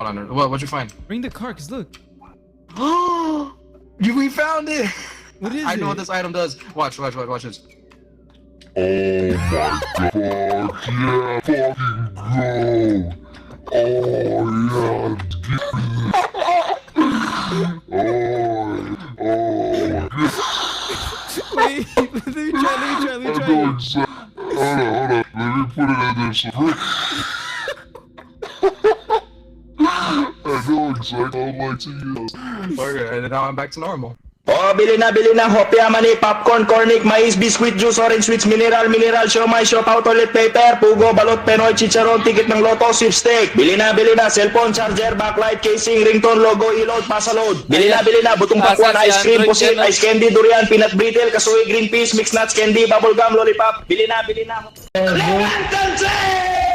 Hold on. What'd you find? Bring the car, cause look. We found it. What is it? I know what this item does. Watch this. Oh my god, yeah, fucking go! Oh yeah, Wait, let me try. I'm so excited. Hold on, let me put it in there some I know exactly how I like to use. Okay, and now I'm back to normal. Oh, bili na hopya, mani, popcorn, cornic, mais, biscuit, juice, orange, sweets, mineral, siomay, siopaw, toilet paper, pugo, balot, penoy, chicharon, ticket ng loto, sweepstake. Bili na, cellphone, charger, backlight, casing, ringtone, logo, ilod, pasaload. Bili na, butong pakwan, ice cream, pusit, ice candy, durian, peanut brittle, kasuy, green peas, mixed nuts, candy, bubblegum, lollipop. Bili na. Levantanse!